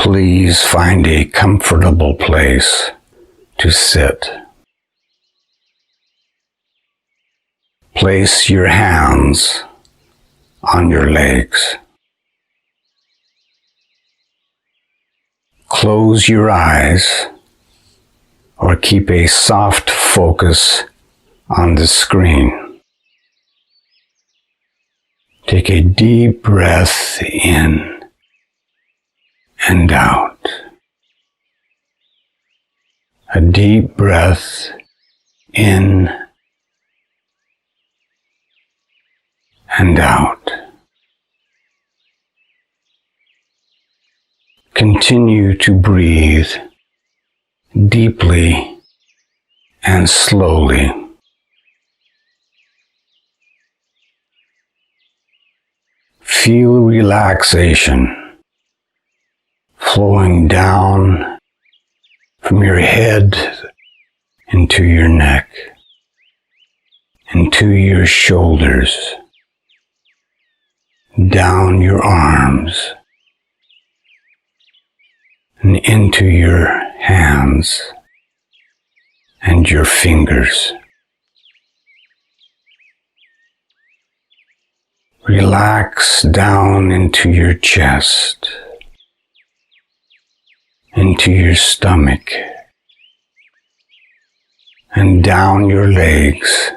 Please find a comfortable place to sit. Place your hands on your legs. Close your eyes or keep a soft focus on the screen. Take a deep breath in and out. A deep breath in and out. Continue to breathe deeply and slowly. Feel relaxation flowing down from your head into your neck, into your shoulders, down your arms, and into your hands and your fingers. Relax down into your chest, into your stomach, and down your legs,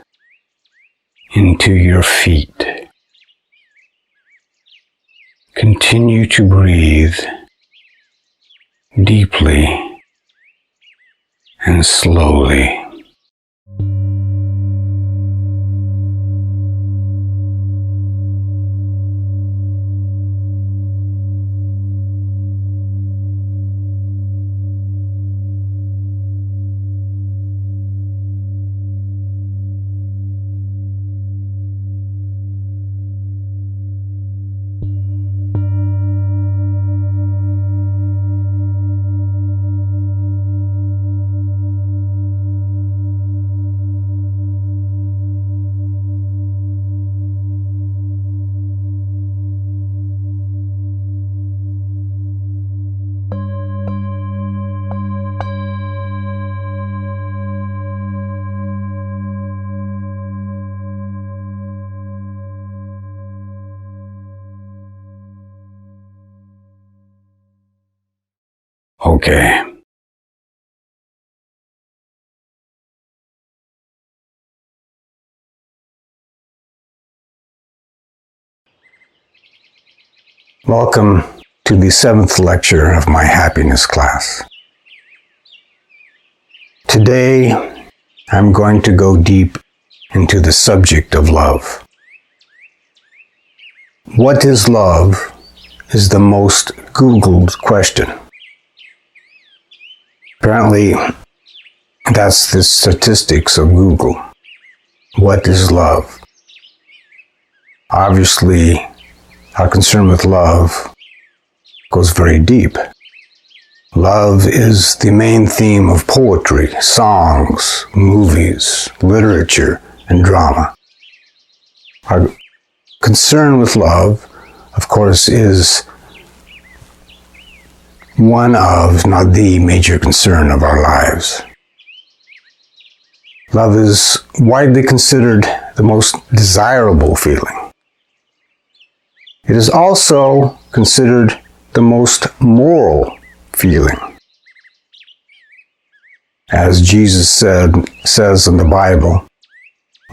into your feet. Continue to breathe deeply and slowly. Okay. Welcome to the 7th lecture of my happiness class. Today, I'm going to go deep into the subject of love. What is love is the most Googled question. Apparently, that's the statistics of Google. What is love? Obviously, our concern with love goes very deep. Love is the main theme of poetry, songs, movies, literature, and drama. Our concern with love, of course, is one of, not the major concern of our lives. Love is widely considered the most desirable feeling. It is also considered the most moral feeling. As Jesus says in the Bible,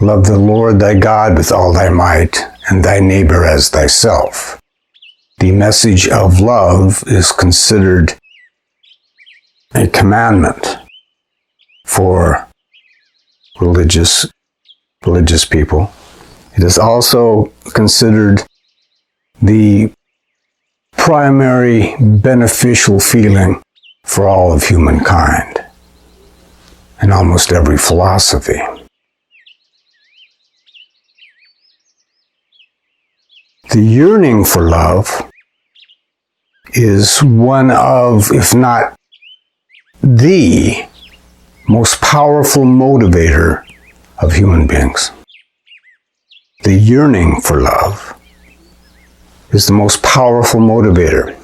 love the Lord thy God with all thy might, and thy neighbor as thyself. The message of love is considered a commandment for religious people. It is also considered the primary beneficial feeling for all of humankind in almost every philosophy. The yearning for love is one of, if not the most powerful motivator of human beings. The yearning for love is the most powerful motivator.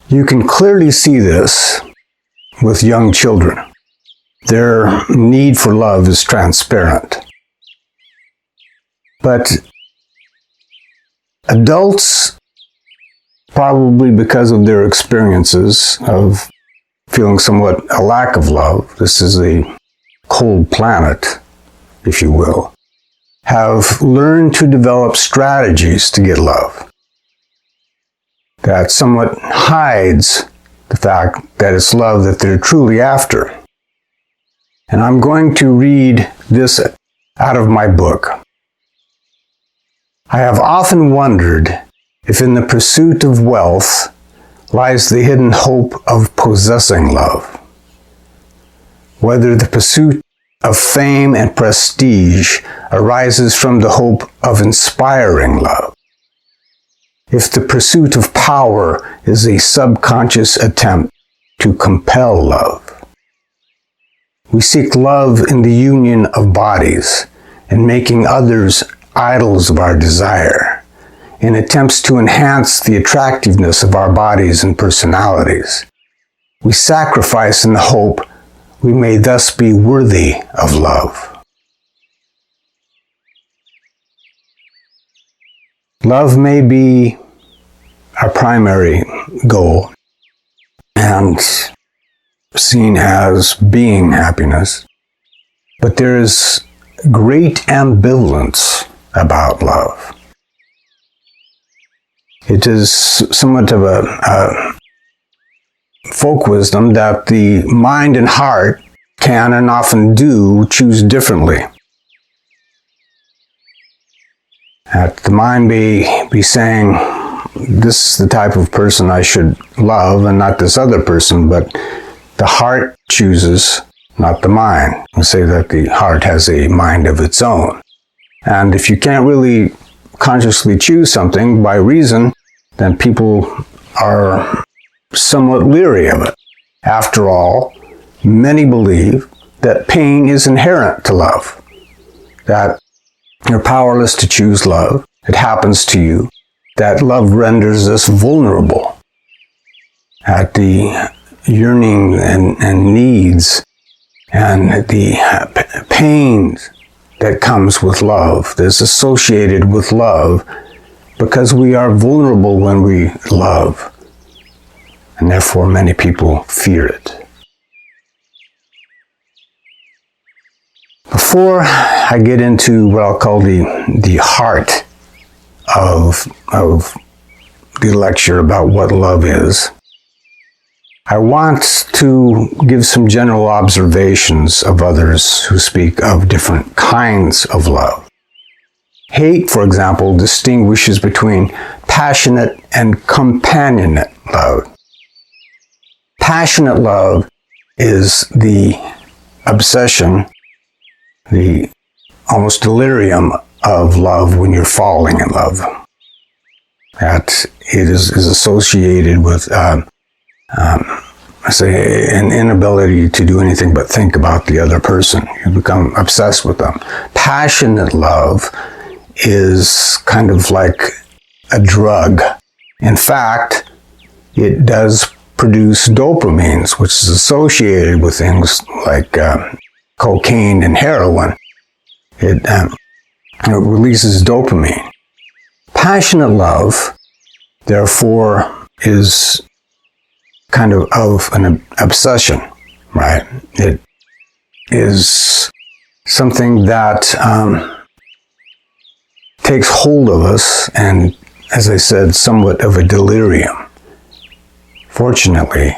You can clearly see this with young children. Their need for love is transparent. But adults, probably because of their experiences of feeling somewhat a lack of love, this is a cold planet, if you will, have learned to develop strategies to get love that somewhat hides the fact that it's love that they're truly after. And I'm going to read this out of my book. I have often wondered if in the pursuit of wealth lies the hidden hope of possessing love. Whether the pursuit of fame and prestige arises from the hope of inspiring love. If the pursuit of power is a subconscious attempt to compel love. We seek love in the union of bodies and making others idols of our desire, in attempts to enhance the attractiveness of our bodies and personalities. We sacrifice in the hope we may thus be worthy of love. Love may be our primary goal and seen as being happiness, but there is great ambivalence about love. It is somewhat of a folk wisdom that the mind and heart can and often do choose differently. That the mind may be saying, this is the type of person I should love and not this other person, but the heart chooses, not the mind. We say that the heart has a mind of its own. And if you can't really consciously choose something by reason, then people are somewhat leery of it. After all, many believe that pain is inherent to love, that you're powerless to choose love. It happens to you, that love renders us vulnerable, at the yearning and needs and the pains that comes with love, that's associated with love, because we are vulnerable when we love, and therefore many people fear it. Before I get into what I'll call the heart of the lecture about what love is, I want to give some general observations of others who speak of different kinds of love. Hate, for example, distinguishes between passionate and companionate love. Passionate love is the obsession, the almost delirium of love when you're falling in love. That it is associated with say an inability to do anything but think about the other person. You become obsessed with them. Passionate love is kind of like a drug. In fact, it does produce dopamines, which is associated with things like cocaine and heroin. It releases dopamine. Passionate love, therefore, is kind of an obsession, right? It is something that takes hold of us and, as I said, somewhat of a delirium. Fortunately,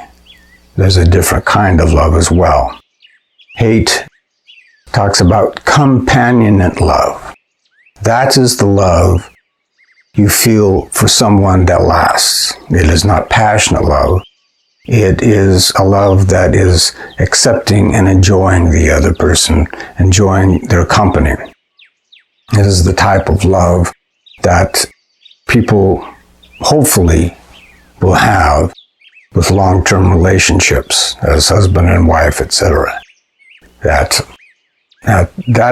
there's a different kind of love as well. Hate talks about companionate love. That is the love you feel for someone that lasts. It is not passionate love. It is a love that is accepting and enjoying the other person, enjoying their company. It is the type of love that people hopefully will have with long-term relationships as husband and wife, etc. That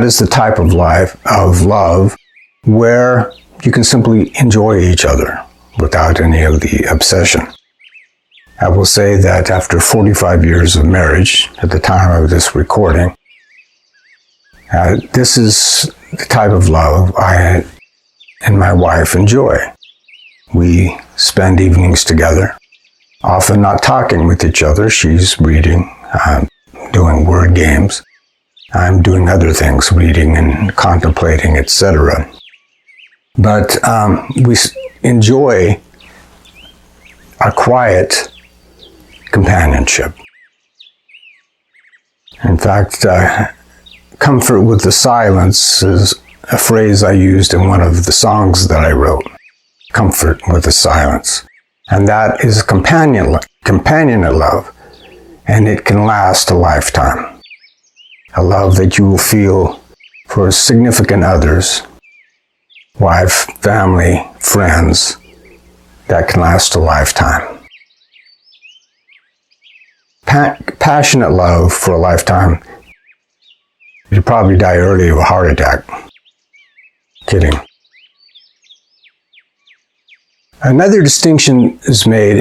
is the type of love where you can simply enjoy each other without any of the obsession. I will say that after 45 years of marriage, at the time of this recording, this is the type of love I and my wife enjoy. We spend evenings together, often not talking with each other. She's reading, doing word games. I'm doing other things, reading and contemplating, etc. But we enjoy a quiet companionship. In fact, comfort with the silence is a phrase I used in one of the songs that I wrote. Comfort with the silence. And that is companionate love, and it can last a lifetime. A love that you will feel for significant others, wife, family, friends, that can last a lifetime. Passionate love for a lifetime, you'd probably die early of a heart attack. Kidding. Another distinction is made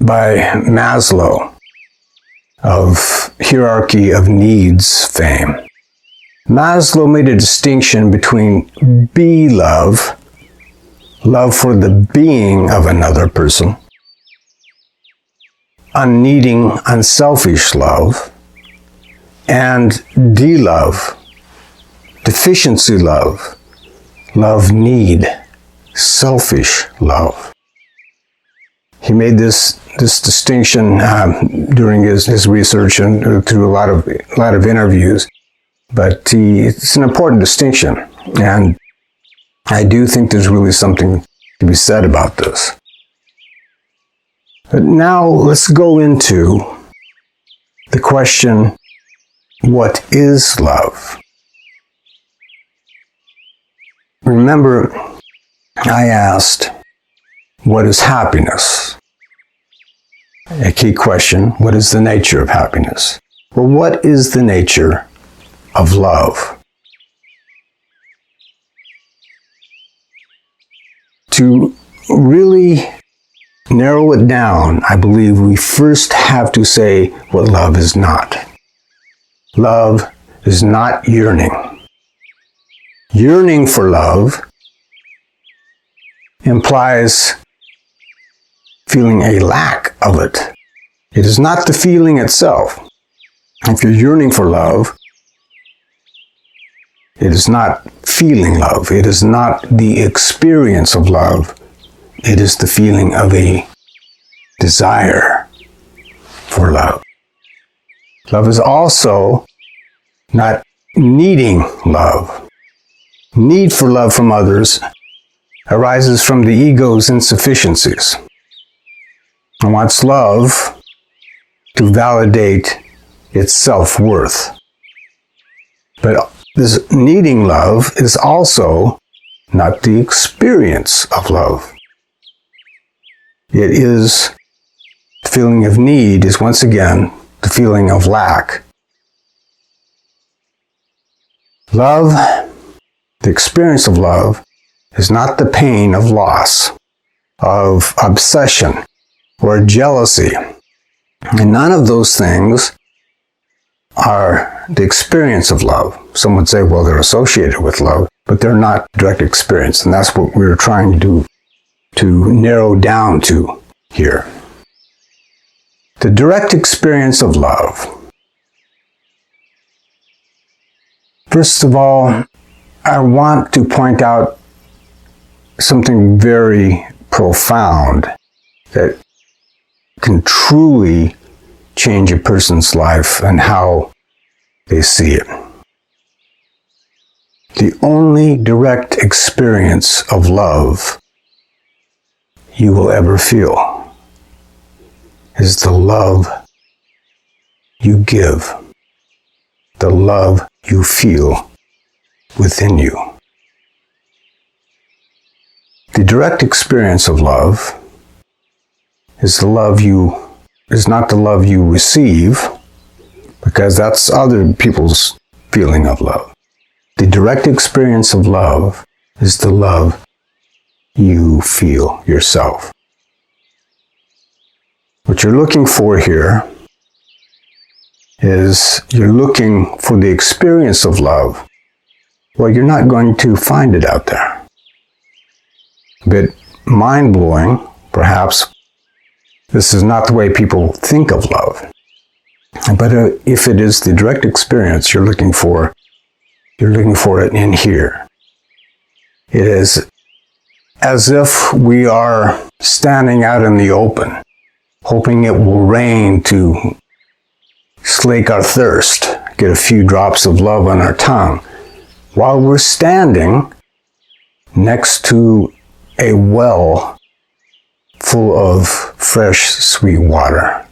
by Maslow of Hierarchy of Needs fame. Maslow made a distinction between be-love, love for the being of another person, unneeding, unselfish love, and de-love, deficiency love, love need, selfish love. He made this distinction during his research and through a lot of interviews, but it's an important distinction, and I do think there's really something to be said about this. But now let's go into the question, what is love? Remember, I asked, what is happiness? A key question, what is the nature of happiness? Well, what is the nature of love? To really narrow it down, I believe we first have to say what love is not. Love is not yearning. Yearning for love implies feeling a lack of it. It is not the feeling itself. If you're yearning for love, it is not feeling love. It is not the experience of love. It is the feeling of a desire for love. Love is also not needing love. Need for love from others arises from the ego's insufficiencies. It wants love to validate its self-worth. But this needing love is also not the experience of love. It is the feeling of need is once again the feeling of lack. Love, the experience of love, is not the pain of loss, of obsession, or jealousy. And none of those things are the experience of love. Some would say, well, they're associated with love, but they're not direct experience. And that's what we're trying to narrow down to here. The direct experience of love. First of all, I want to point out something very profound that can truly change a person's life and how they see it. The only direct experience of love you will ever feel is the love you give, the love you feel within you. The direct experience of love is not the love you receive, because that's other people's feeling of love. The direct experience of love is the love you feel yourself. What you're looking for here is you're looking for the experience of love. Well, you're not going to find it out there. A bit mind-blowing, perhaps. This is not the way people think of love. But if it is the direct experience you're looking for it in here. It is as if we are standing out in the open, hoping it will rain to slake our thirst, get a few drops of love on our tongue, while we're standing next to a well full of fresh, sweet water.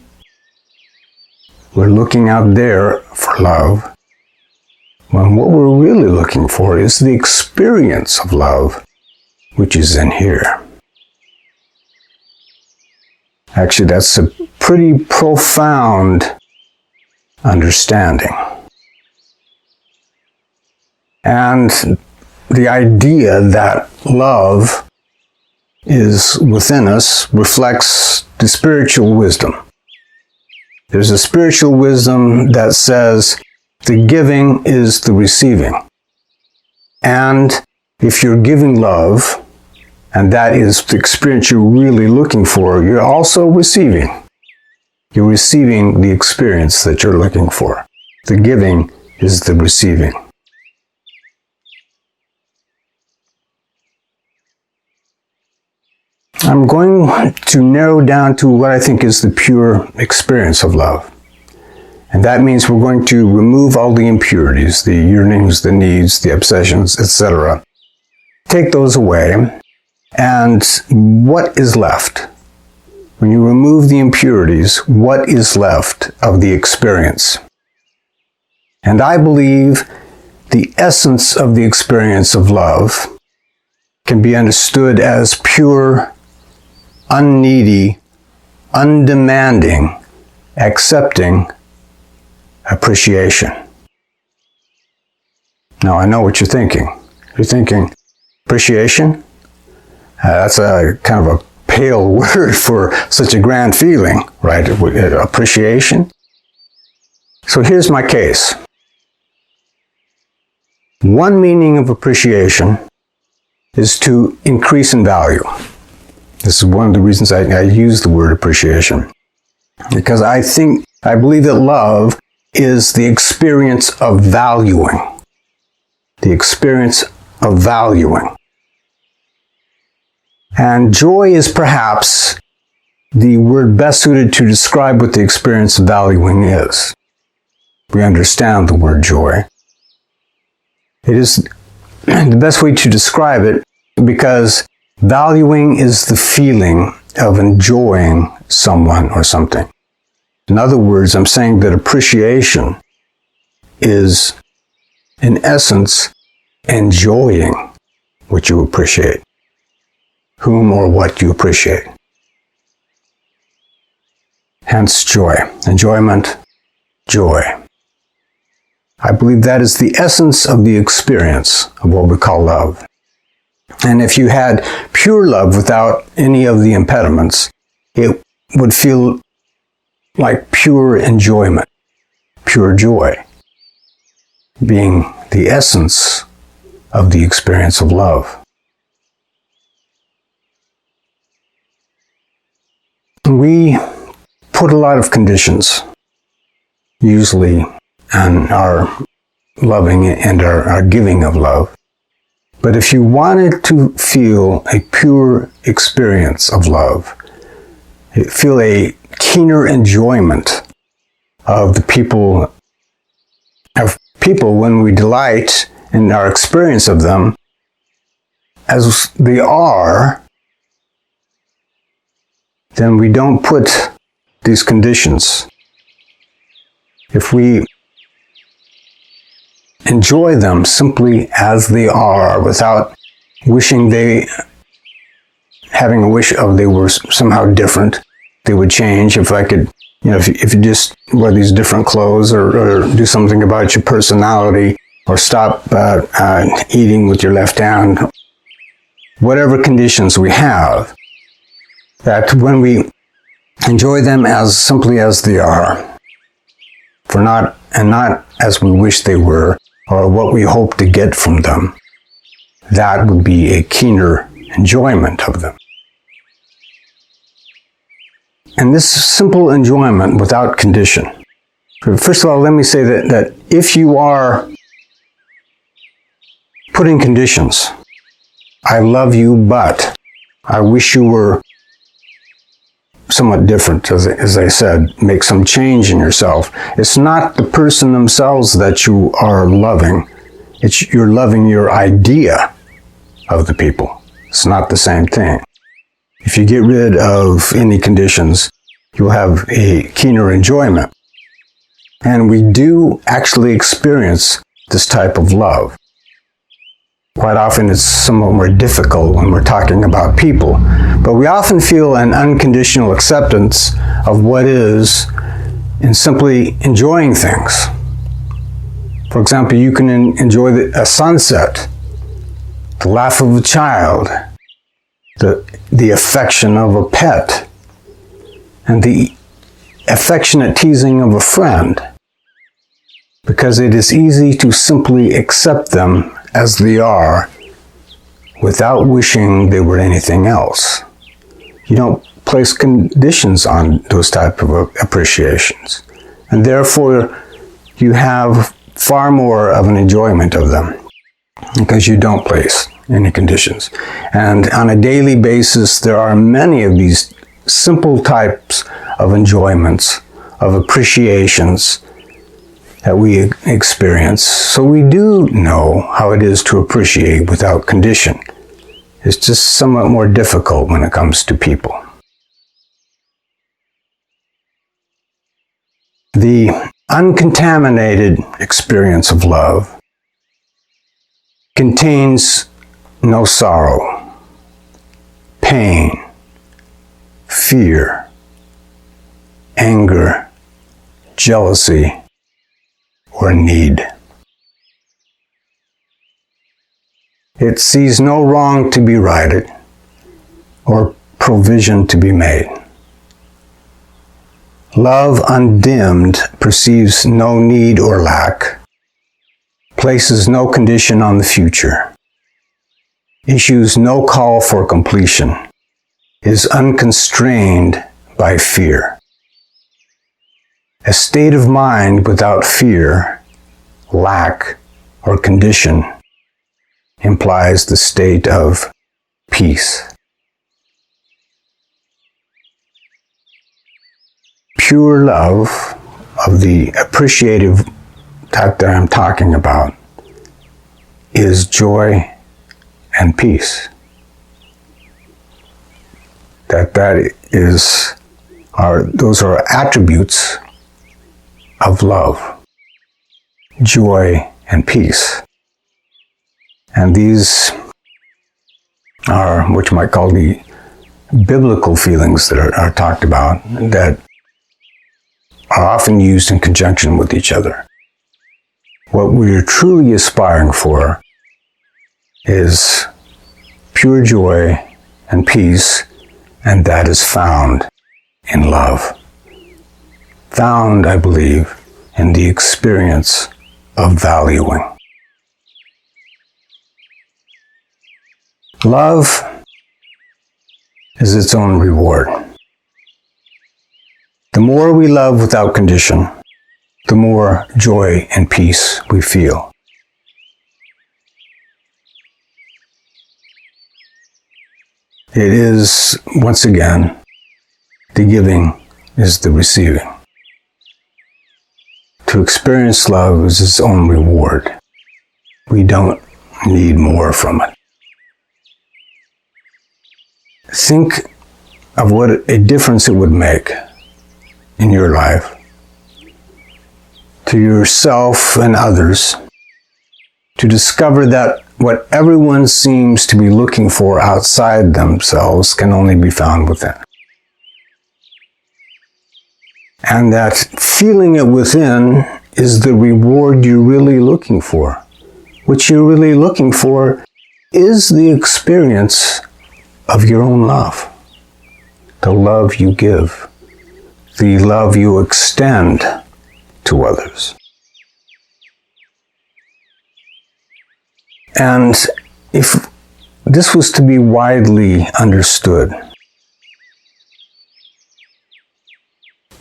We're looking out there for love, when what we're really looking for is the experience of love, which is in here. Actually, that's a pretty profound understanding. And the idea that love is within us reflects the spiritual wisdom. There's a spiritual wisdom that says the giving is the receiving. And if you're giving love, and that is the experience you're really looking for, you're also receiving. You're receiving the experience that you're looking for. The giving is the receiving. I'm going to narrow down to what I think is the pure experience of love. And that means we're going to remove all the impurities, the yearnings, the needs, the obsessions, etc. Take those away. And what is left? When you remove the impurities, what is left of the experience? And I believe the essence of the experience of love can be understood as pure, unneedy, undemanding, accepting appreciation. Now, I know what you're thinking. You're thinking, appreciation? That's a kind of a pale word for such a grand feeling, right? Appreciation. So here's my case. One meaning of appreciation is to increase in value. This is one of the reasons I use the word appreciation. Because I believe that love is the experience of valuing. The experience of valuing. And joy is perhaps the word best suited to describe what the experience of valuing is. We understand the word joy. It is the best way to describe it because valuing is the feeling of enjoying someone or something. In other words, I'm saying that appreciation is, in essence, enjoying what you appreciate. Whom or what you appreciate. Hence joy. Enjoyment, joy. I believe that is the essence of the experience of what we call love. And if you had pure love without any of the impediments, it would feel like pure enjoyment, pure joy, being the essence of the experience of love. We put a lot of conditions, usually, on our loving and our giving of love. But if you wanted to feel a pure experience of love, feel a keener enjoyment of the people when we delight in our experience of them as they are, then we don't put these conditions. If we enjoy them simply as they are, without having a wish of they were somehow different, they would change. If I could, if you just wear these different clothes or do something about your personality or stop eating with your left hand, whatever conditions we have, that when we Enjoy them as simply as they are, not as we wish they were or what we hope to get from them. That would be a keener enjoyment of them. And this simple enjoyment without condition. First of all, let me say that if you are putting conditions, I love you, but I wish you were somewhat different, as I said, make some change in yourself. It's not the person themselves that you are loving. You're loving your idea of the people. It's not the same thing. If you get rid of any conditions, you'll have a keener enjoyment. And we do actually experience this type of love. Quite often it's somewhat more difficult when we're talking about people, but we often feel an unconditional acceptance of what is in simply enjoying things. For example, you can enjoy a sunset, the laugh of a child, the affection of a pet, and the affectionate teasing of a friend, because it is easy to simply accept them as they are without wishing they were anything else. You don't place conditions on those type of appreciations, and therefore you have far more of an enjoyment of them because you don't place any conditions. And on a daily basis, there are many of these simple types of enjoyments, of appreciations that we experience. So we do know how it is to appreciate without condition. It's just somewhat more difficult when it comes to people. The uncontaminated experience of love contains no sorrow, pain, fear, anger, jealousy, or need. It sees no wrong to be righted or provision to be made. Love undimmed perceives no need or lack, places no condition on the future, issues no call for completion, is unconstrained by fear. A state of mind without fear, lack, or condition implies the state of peace. Pure love of the appreciative type that I'm talking about is joy and peace. Those are attributes of love, joy and peace. And these are what you might call the biblical feelings that are talked about, that are often used in conjunction with each other. What we're truly aspiring for is pure joy and peace, and that is found in love. Found, I believe, in the experience of valuing. Love is its own reward. The more we love without condition, the more joy and peace we feel. It is, once again, the giving is the receiving. To experience love is its own reward. We don't need more from it. Think of what a difference it would make in your life, to yourself and others, to discover that what everyone seems to be looking for outside themselves can only be found within. And that feeling it within is the reward you're really looking for. What you're really looking for is the experience of your own love, the love you give the love you extend to others. And if this was to be widely understood,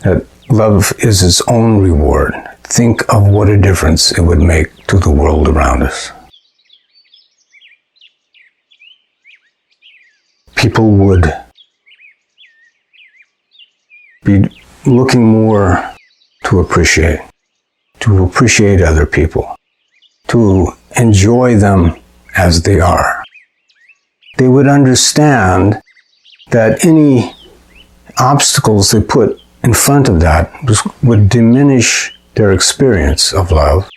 that love is its own reward, think of what a difference it would make to the world around us. People would be looking more to appreciate other people, to enjoy them as they are. They would understand that any obstacles they put in front of that would diminish their experience of love,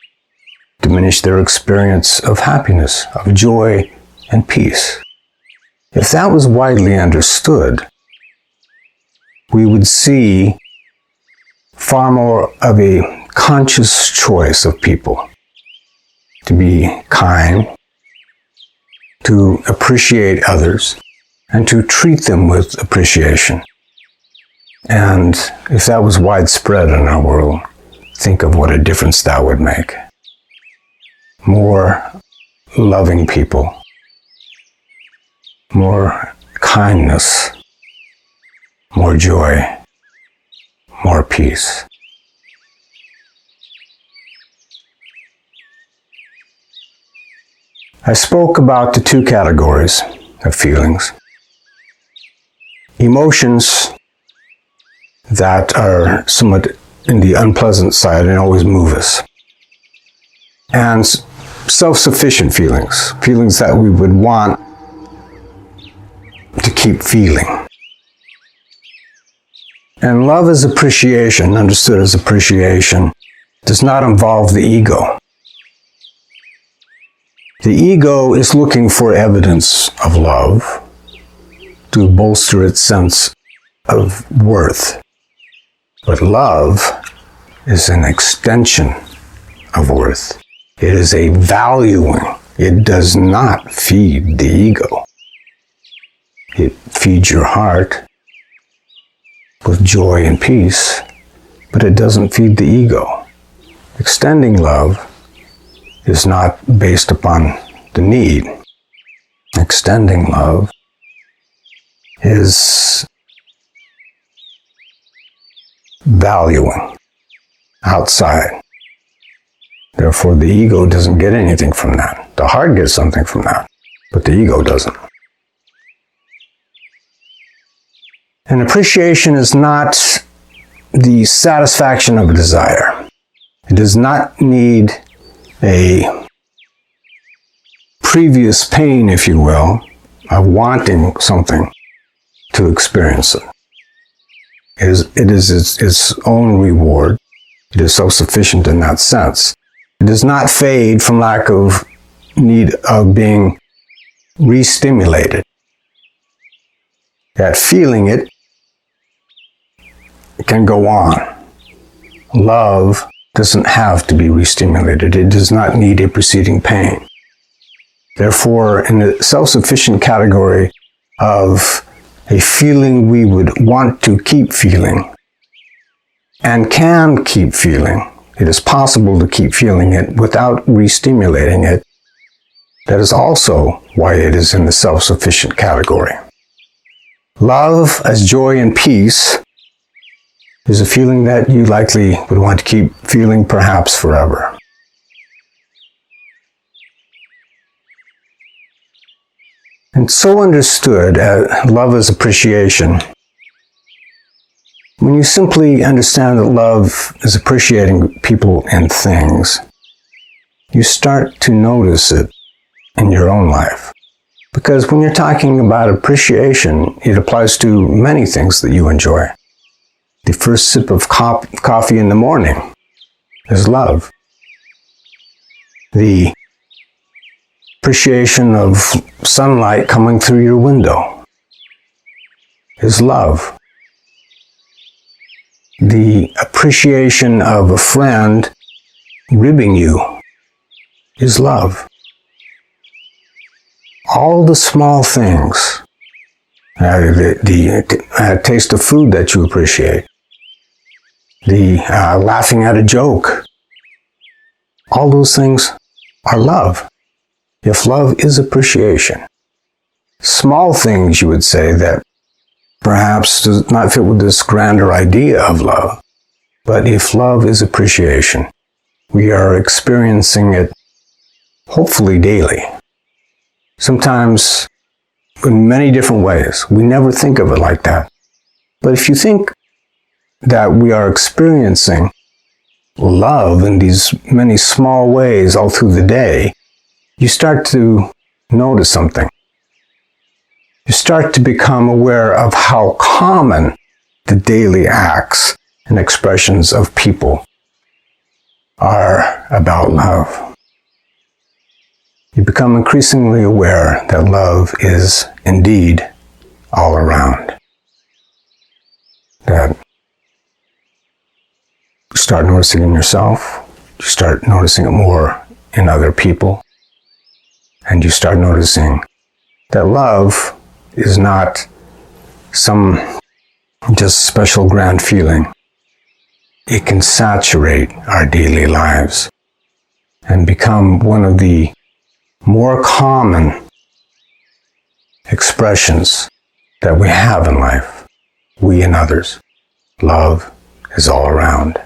diminish their experience of happiness, of joy and peace. If that was widely understood, we would see far more of a conscious choice of people to be kind, to appreciate others, and to treat them with appreciation. And if that was widespread in our world, think of what a difference that would make. More loving people, more kindness, more joy, more peace. I spoke about the two categories of feelings. Emotions that are somewhat in the unpleasant side and always move us. And self-sufficient feelings, feelings that we would want to keep feeling. And love as appreciation, understood as appreciation, does not involve the ego. The ego is looking for evidence of love to bolster its sense of worth. But love is an extension of worth. It is a valuing. It does not feed the ego. It feeds your heart with joy and peace, but it doesn't feed the ego. Extending love is not based upon the need. Extending love is valuing outside. Therefore, the ego doesn't get anything from that. The heart gets something from that, but the ego doesn't. And appreciation is not the satisfaction of a desire. It does not need a previous pain, if you will, of wanting something to experience it. It is its own reward. It is self-sufficient in that sense. It does not fade from lack of need of being re-stimulated. That feeling it can go on. Love doesn't have to be re-stimulated. It does not need a preceding pain. Therefore, in the self-sufficient category of a feeling we would want to keep feeling and can keep feeling, it is possible to keep feeling it without re-stimulating it. That is also why it is in the self-sufficient category. Love as joy and peace is a feeling that you likely would want to keep feeling perhaps forever. And so understood as love as appreciation, when you simply understand that love is appreciating people and things, you start to notice it in your own life. Because when you're talking about appreciation, it applies to many things that you enjoy. The first sip of coffee in the morning is love. The appreciation of sunlight coming through your window is love. The appreciation of a friend ribbing you is love. All the small things, the taste of food that you appreciate, the laughing at a joke. All those things are love. If love is appreciation. Small things, you would say, that perhaps does not fit with this grander idea of love. But if love is appreciation, we are experiencing it hopefully daily. Sometimes in many different ways. We never think of it like that. But if you think that we are experiencing love in these many small ways all through the day, you start to notice something. You start to become aware of how common the daily acts and expressions of people are about love. You become increasingly aware that love is indeed all around. That you start noticing in yourself, you start noticing it more in other people, and you start noticing that love is not some just special grand feeling. It can saturate our daily lives and become one of the more common expressions that we have in life, we and others. Love is all around.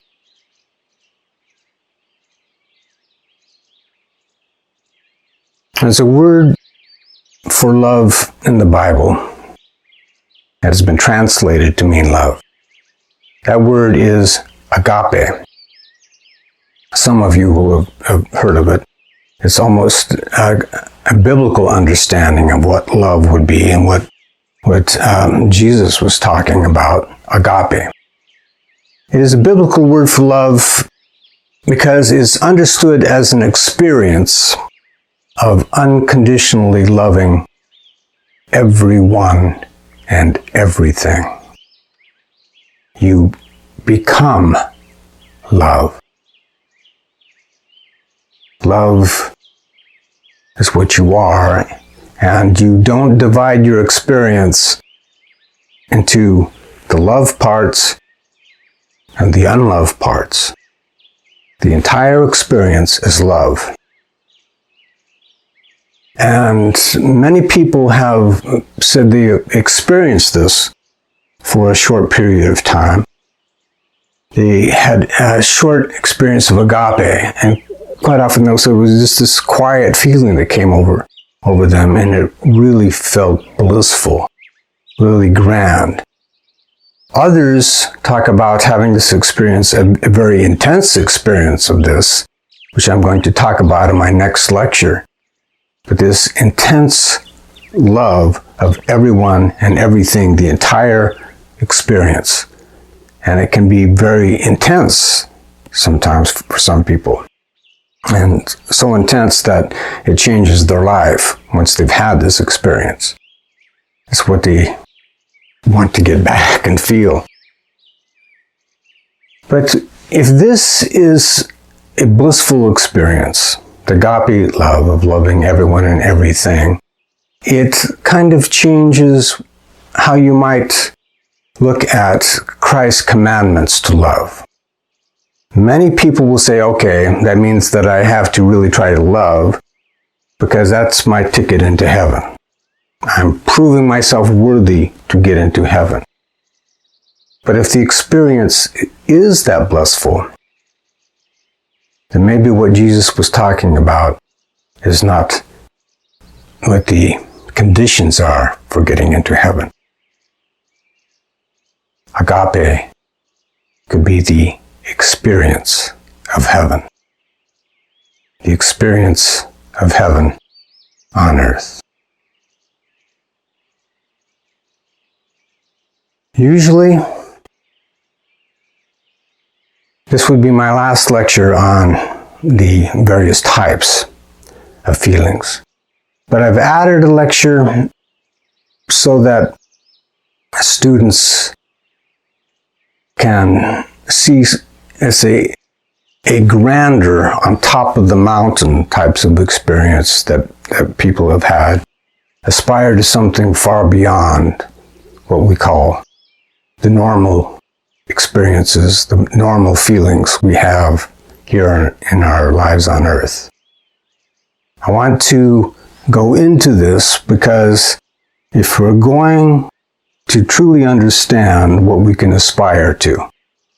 There's a word for love in the Bible that has been translated to mean love. That word is agape. Some of you will have heard of it. It's almost a biblical understanding of what love would be and what Jesus was talking about, agape. It is a biblical word for love because it's understood as an experience of unconditionally loving everyone and everything. You become love. Love is what you are, and you don't divide your experience into the love parts and the unloved parts. The entire experience is love. And many people have said they experienced this for a short period of time. They had a short experience of agape, and quite often they'll say it was just this quiet feeling that came over them, and it really felt blissful, really grand. Others talk about having this experience, a very intense experience of this, which I'm going to talk about in my next lecture. But this intense love of everyone and everything, the entire experience. And it can be very intense sometimes for some people. And so intense that it changes their life once they've had this experience. It's what they want to get back and feel. But if this is a blissful experience, the agape love of loving everyone and everything, it kind of changes how you might look at Christ's commandments to love. Many people will say, okay, that means that I have to really try to love because that's my ticket into heaven. I'm proving myself worthy to get into heaven. But if the experience is that blissful, then maybe what Jesus was talking about is not what the conditions are for getting into heaven. Agape could be the experience of heaven. The experience of heaven on earth. Usually, this would be my last lecture on the various types of feelings. But I've added a lecture so that students can see as a grander on top of the mountain types of experience that people have had, aspire to something far beyond what we call the normal experiences, the normal feelings we have here in our lives on earth. I want to go into this because if we're going to truly understand what we can aspire to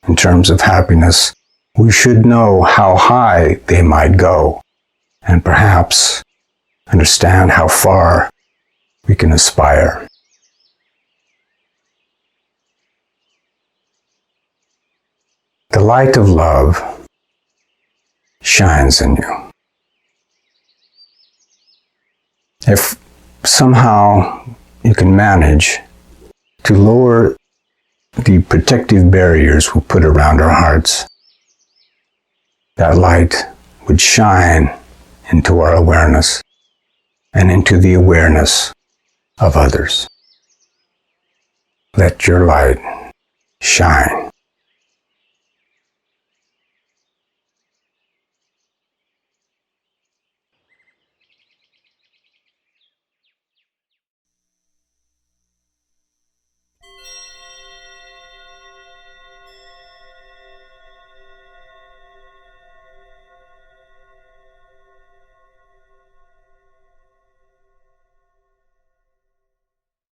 in terms of happiness, we should know how high they might go and perhaps understand how far we can aspire. The light of love shines in you. If somehow you can manage to lower the protective barriers we put around our hearts, that light would shine into our awareness and into the awareness of others. Let your light shine.